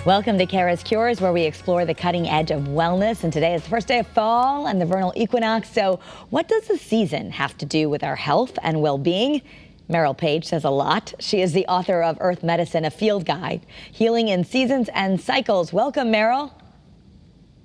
Welcome to Kara's Cures, where we explore the cutting edge of wellness. And today is the first day of fall and the vernal equinox. So what does the season have to do with our health and well-being? Merrill Page says a lot. She is the author of Earth Medicine, a field guide, healing in seasons and cycles. Welcome, Merrill.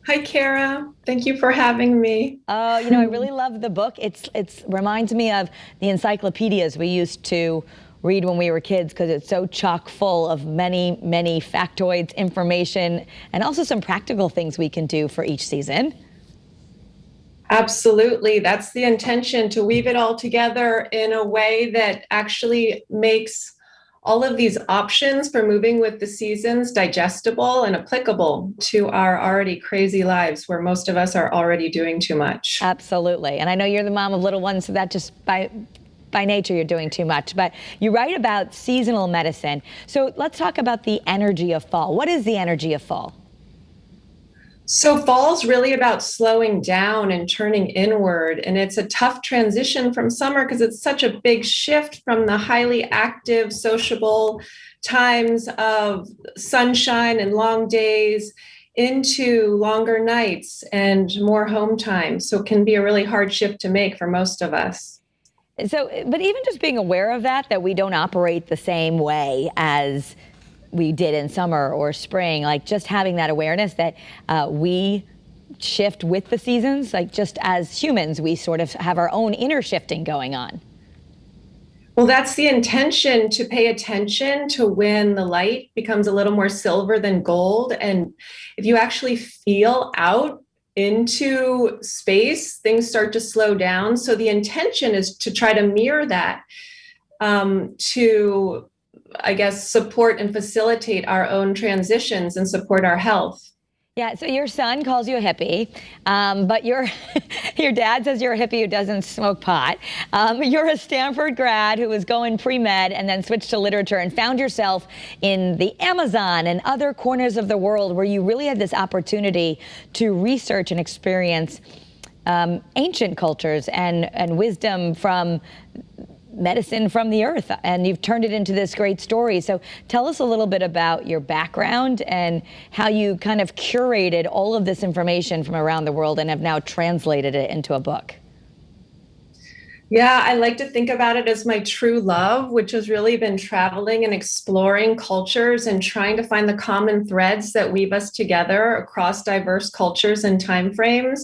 Hi, Kara. Thank you for having me. Oh, I really love the book. It reminds me of the encyclopedias we used to read when we were kids, because it's so chock full of many, many factoids, information, and also some practical things we can do for each season. Absolutely. That's the intention, to weave it all together in a way that actually makes all of these options for moving with the seasons digestible and applicable to our already crazy lives, where most of us are already doing too much. Absolutely. And I know you're the mom of little ones, so that just by nature, you're doing too much. But you write about seasonal medicine. So let's talk about the energy of fall. What is the energy of fall? So fall's really about slowing down and turning inward. And it's a tough transition from summer because it's such a big shift from the highly active, sociable times of sunshine and long days into longer nights and more home time. So it can be a really hard shift to make for most of us. So, but even just being aware of that we don't operate the same way as we did in summer or spring, like just having that awareness that we shift with the seasons, like just as humans, we sort of have our own inner shifting going on. Well, that's the intention, to pay attention to when the light becomes a little more silver than gold. And if you actually feel out into space, things start to slow down. So the intention is to try to mirror that, to, I guess, support and facilitate our own transitions and support our health. Yeah, so your son calls you a hippie, but your dad says you're a hippie who doesn't smoke pot. You're a Stanford grad who was going pre-med and then switched to literature and found yourself in the Amazon and other corners of the world where you really had this opportunity to research and experience ancient cultures and wisdom from medicine from the earth, and you've turned it into this great story. So tell us a little bit about your background and how you kind of curated all of this information from around the world and have now translated it into a book. Yeah, I like to think about it as my true love, which has really been traveling and exploring cultures and trying to find the common threads that weave us together across diverse cultures and timeframes,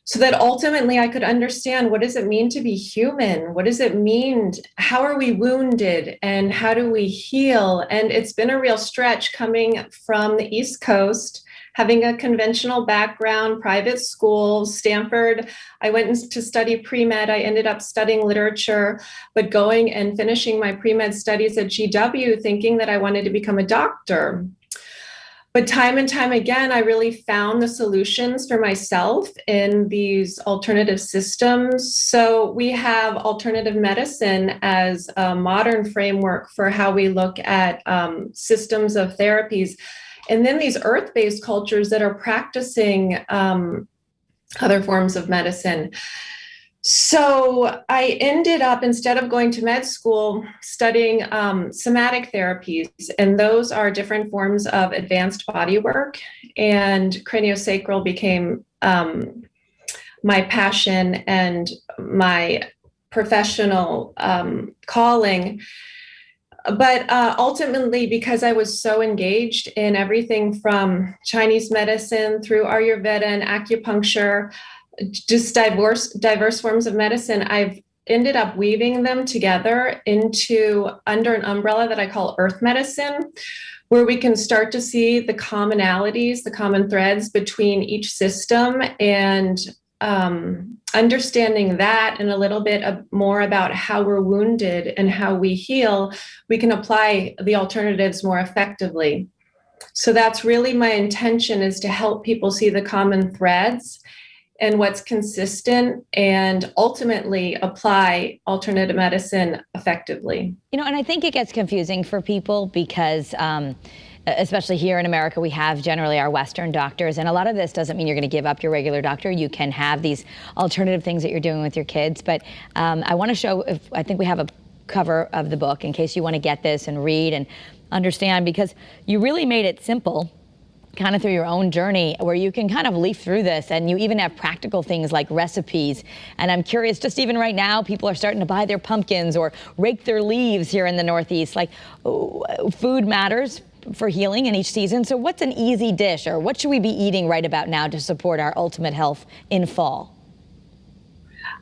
so that ultimately I could understand, what does it mean to be human? What does it mean? How are we wounded and how do we heal? And it's been a real stretch coming from the East Coast, having a conventional background, private school, Stanford. I went to study pre-med. I ended up studying literature, but going and finishing my pre-med studies at GW, thinking that I wanted to become a doctor. But time and time again, I really found the solutions for myself in these alternative systems. So we have alternative medicine as a modern framework for how we look at systems of therapies. And then these earth-based cultures that are practicing other forms of medicine. So I ended up, instead of going to med school, studying somatic therapies, and those are different forms of advanced body work. And craniosacral became my passion and my professional calling. But ultimately, because I was so engaged in everything from Chinese medicine through Ayurveda and acupuncture, just diverse forms of medicine, I've ended up weaving them together into under an umbrella that I call Earth Medicine, where we can start to see the commonalities, the common threads between each system, and understanding that and a little bit more about how we're wounded and how we heal, we can apply the alternatives more effectively. So that's really my intention, is to help people see the common threads and what's consistent, and ultimately apply alternative medicine effectively. And I think it gets confusing for people because especially here in America, we have generally our Western doctors, and a lot of this doesn't mean you're going to give up your regular doctor. You can have these alternative things that you're doing with your kids. But I want to show, I think we have a cover of the book in case you want to get this and read. And understand, because you really made it simple kind of through your own journey, where you can kind of leaf through this, and you even have practical things like recipes. And I'm curious, just even right now, people are starting to buy their pumpkins or rake their leaves here in the Northeast. Like, food matters for healing in each season. So what's an easy dish, or what should we be eating right about now to support our ultimate health in fall?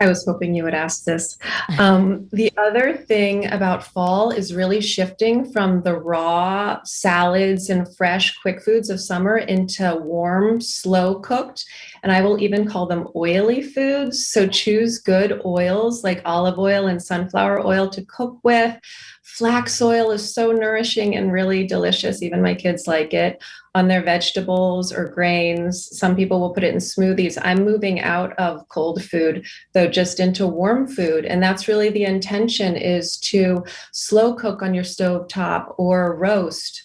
I was hoping you would ask this. The other thing about fall is really shifting from the raw salads and fresh quick foods of summer into warm, slow cooked, and I will even call them oily foods. So choose good oils like olive oil and sunflower oil to cook with. Flax oil is so nourishing and really delicious. Even my kids like it on their vegetables or grains. Some people will put it in smoothies. I'm moving out of cold food, though, just into warm food. And that's really the intention, is to slow cook on your stove top or roast.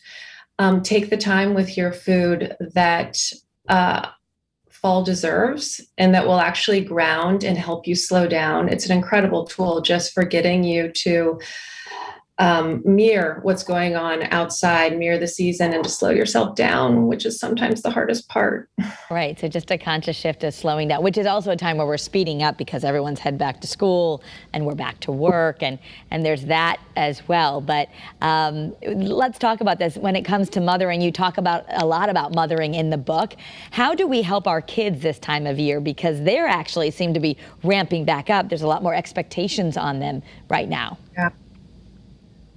Take the time with your food that fall deserves, and that will actually ground and help you slow down. It's an incredible tool just for getting you to mirror what's going on outside, mirror the season, and to slow yourself down, which is sometimes the hardest part. Right. So just a conscious shift of slowing down, which is also a time where we're speeding up because everyone's head back to school and we're back to work, and there's that as well. But let's talk about this. When it comes to mothering, you talk about a lot about mothering in the book. How do we help our kids this time of year? Because they're actually seem to be ramping back up. There's a lot more expectations on them right now. Yeah.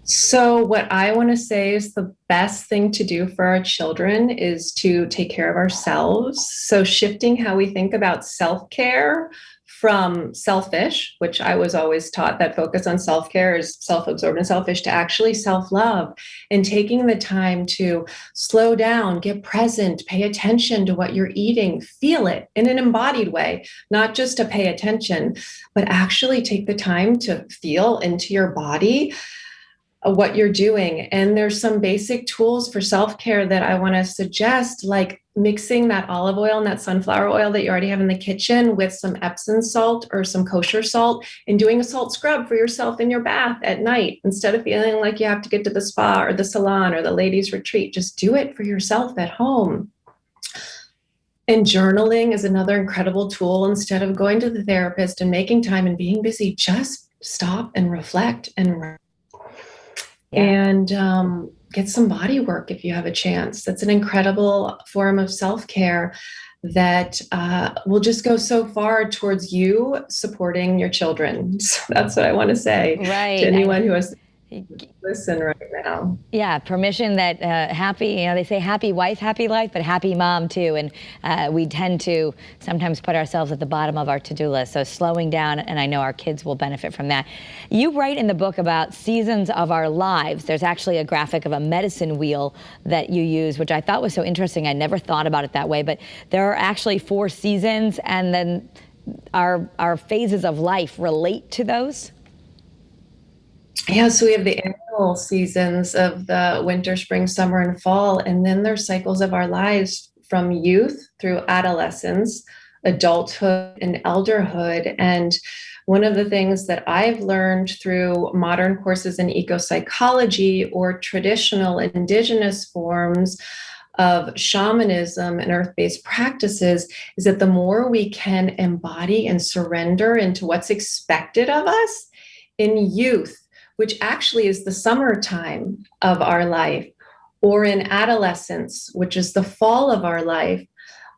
So what I want to say is the best thing to do for our children is to take care of ourselves. So shifting how we think about self-care from selfish, which I was always taught that focus on self-care is self-absorbed and selfish, to actually self-love, and taking the time to slow down, get present, pay attention to what you're eating, feel it in an embodied way, not just to pay attention, but actually take the time to feel into your body what you're doing. And there's some basic tools for self-care that I want to suggest, like mixing that olive oil and that sunflower oil that you already have in the kitchen with some Epsom salt or some kosher salt, and doing a salt scrub for yourself in your bath at night. Instead of feeling like you have to get to the spa or the salon or the ladies retreat, just do it for yourself at home. And journaling is another incredible tool. Instead of going to the therapist and making time and being busy, just stop and reflect and and get some body work if you have a chance. That's an incredible form of self-care that will just go so far towards you supporting your children. So that's what I want to say to anyone who has listen right now. Yeah, permission that happy, they say happy wife, happy life, but happy mom too. And we tend to sometimes put ourselves at the bottom of our to-do list. So slowing down, and I know our kids will benefit from that. You write in the book about seasons of our lives. There's actually a graphic of a medicine wheel that you use, which I thought was so interesting. I never thought about it that way, but there are actually 4 seasons, and then our phases of life relate to those. Yeah, so we have the annual seasons of the winter, spring, summer, and fall, and then there's cycles of our lives from youth through adolescence, adulthood, and elderhood. And one of the things that I've learned through modern courses in eco-psychology or traditional indigenous forms of shamanism and earth-based practices is that the more we can embody and surrender into what's expected of us in youth, which actually is the summertime of our life, or in adolescence, which is the fall of our life,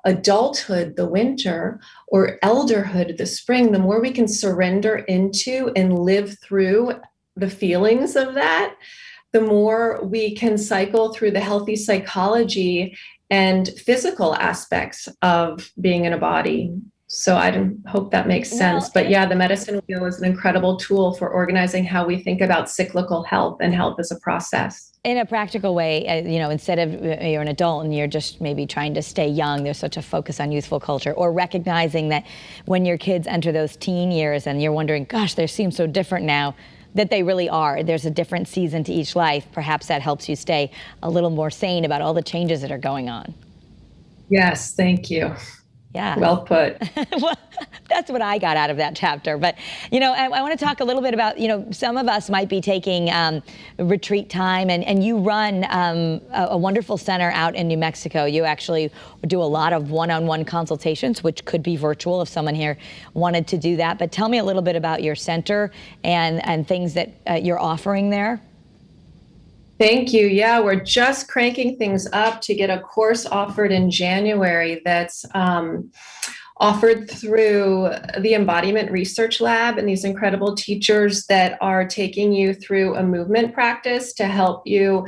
adulthood, the winter, or elderhood, the spring, the more we can surrender into and live through the feelings of that, the more we can cycle through the healthy psychology and physical aspects of being in a body. So I hope that makes sense. But yeah, the medicine wheel is an incredible tool for organizing how we think about cyclical health and health as a process. In a practical way, instead of you're an adult and you're just maybe trying to stay young, there's such a focus on youthful culture, or recognizing that when your kids enter those teen years and you're wondering, gosh, they seem so different now, that they really are. There's a different season to each life. Perhaps that helps you stay a little more sane about all the changes that are going on. Yes, thank you. Yeah. Well put. Well, that's what I got out of that chapter. But, I want to talk a little bit about, some of us might be taking retreat time, and you run a wonderful center out in New Mexico. You actually do a lot of one-on-one consultations, which could be virtual if someone here wanted to do that. But tell me a little bit about your center and things that you're offering there. Thank you. Yeah, we're just cranking things up to get a course offered in January that's offered through the Embodiment Research Lab, and these incredible teachers that are taking you through a movement practice to help you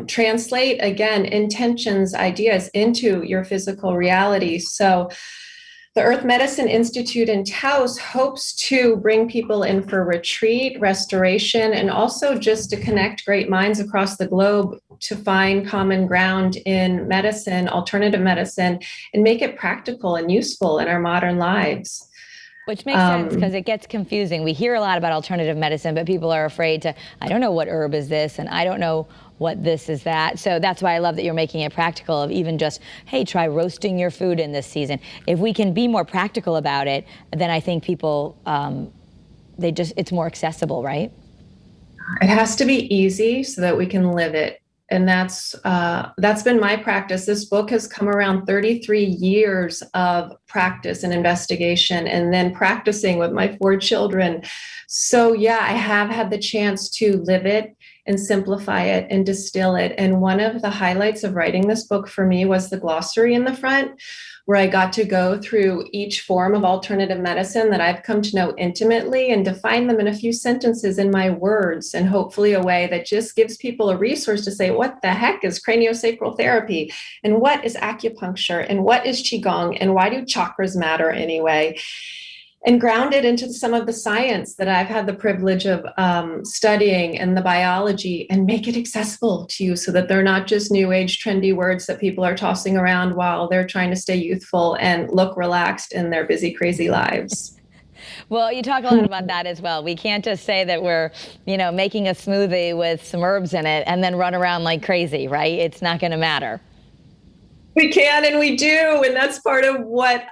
translate, again, intentions, ideas into your physical reality. So the Earth Medicine Institute in Taos hopes to bring people in for retreat, restoration, and also just to connect great minds across the globe to find common ground in medicine, alternative medicine, and make it practical and useful in our modern lives. Which makes sense because it gets confusing. We hear a lot about alternative medicine, but people are afraid to, I don't know what herb is this, and I don't know what this is that. So that's why I love that you're making it practical of even just, hey, try roasting your food in this season. If we can be more practical about it, then I think people, it's more accessible, right? It has to be easy so that we can live it. And that's been my practice. This book has come around 33 years of practice and investigation, and then practicing with my 4 children. So yeah, I have had the chance to live it and simplify it and distill it. And one of the highlights of writing this book for me was the glossary in the front, where I got to go through each form of alternative medicine that I've come to know intimately and define them in a few sentences in my words, and hopefully a way that just gives people a resource to say, what the heck is craniosacral therapy? And what is acupuncture? And what is Qigong? And why do chakras matter anyway? And ground it into some of the science that I've had the privilege of studying and the biology, and make it accessible to you so that they're not just new age trendy words that people are tossing around while they're trying to stay youthful and look relaxed in their busy, crazy lives. Well, you talk a lot about that as well. We can't just say that we're, making a smoothie with some herbs in it and then run around like crazy, right? It's not going to matter. We can and we do. And that's part of what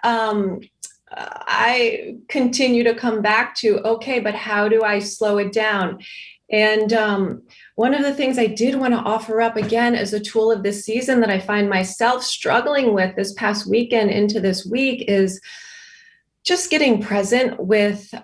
I continue to come back to. Okay, but how do I slow it down? And one of the things I did want to offer up again as a tool of this season that I find myself struggling with this past weekend into this week is just getting present with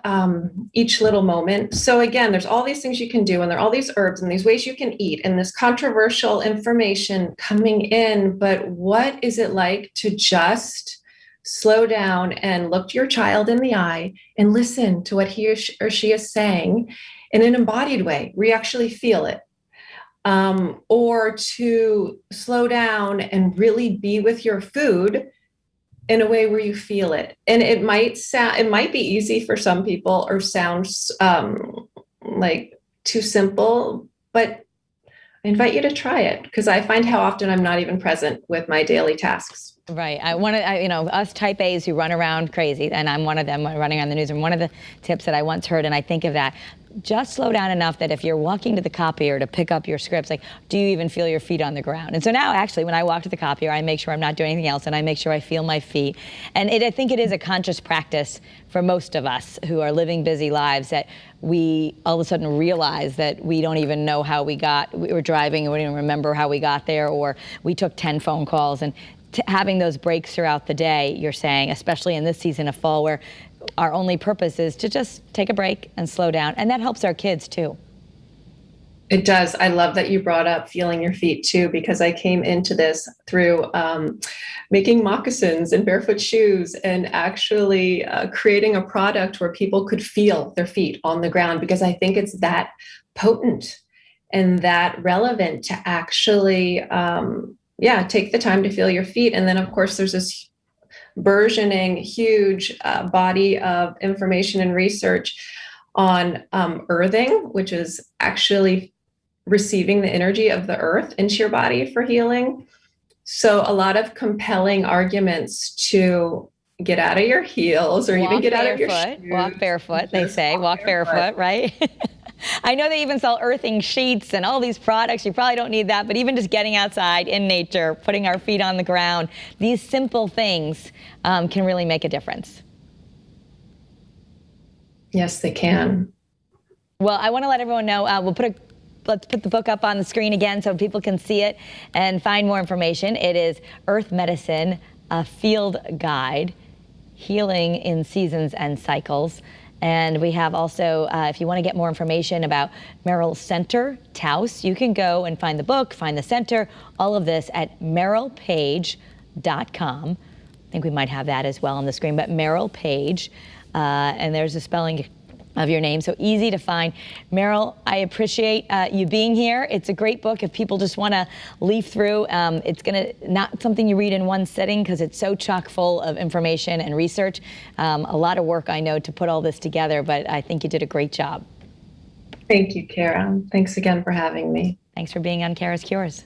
each little moment. So again, there's all these things you can do, and there are all these herbs and these ways you can eat, and this controversial information coming in. But what is it like to just slow down and look your child in the eye and listen to what he or she is saying in an embodied way, where you actually feel it? Or to slow down and really be with your food in a way where you feel it. And it might be easy for some people or sounds like too simple, but I invite you to try it, because I find how often I'm not even present with my daily tasks. Right. Us type A's who run around crazy, and I'm one of them running on the news. And one of the tips that I once heard, and I think of that, just slow down enough that if you're walking to the copier to pick up your scripts, like, do you even feel your feet on the ground? And so now, actually, when I walk to the copier, I make sure I'm not doing anything else, and I make sure I feel my feet. And I think it is a conscious practice for most of us who are living busy lives, that we all of a sudden realize that we don't even know how we were driving and we don't even remember how we got there, or we took 10 phone calls. And having those breaks throughout the day, you're saying, especially in this season of fall, where our only purpose is to just take a break and slow down. And that helps our kids too. It does. I love that you brought up feeling your feet too, because I came into this through making moccasins and barefoot shoes, and actually creating a product where people could feel their feet on the ground, because I think it's that potent and that relevant to actually take the time to feel your feet. And then, of course, there's this burgeoning, huge body of information and research on earthing, which is actually receiving the energy of the earth into your body for healing. So a lot of compelling arguments to get out of your heels, or even get out of your shoes. Walk barefoot, they say. Walk barefoot, right? I know they even sell earthing sheets and all these products. You probably don't need that, but even just getting outside in nature, putting our feet on the ground, these simple things can really make a difference. Yes, they can. Well, I want to let everyone know, let's put the book up on the screen again so people can see it and find more information. It is Earth Medicine, a Field Guide, Healing in Seasons and Cycles. And we have also, if you want to get more information about Merrill Center, Taos, you can go and find the book, find the center, all of this at merrillpage.com. I think we might have that as well on the screen, but Merrill Page, and there's a spelling of your name, so easy to find. Merrill, I appreciate you being here. It's a great book if people just want to leaf through. It's not something you read in one sitting because it's so chock full of information and research. A lot of work, I know, to put all this together, but I think you did a great job. Thank you, Kara. Thanks again for having me. Thanks for being on Kara's Cures.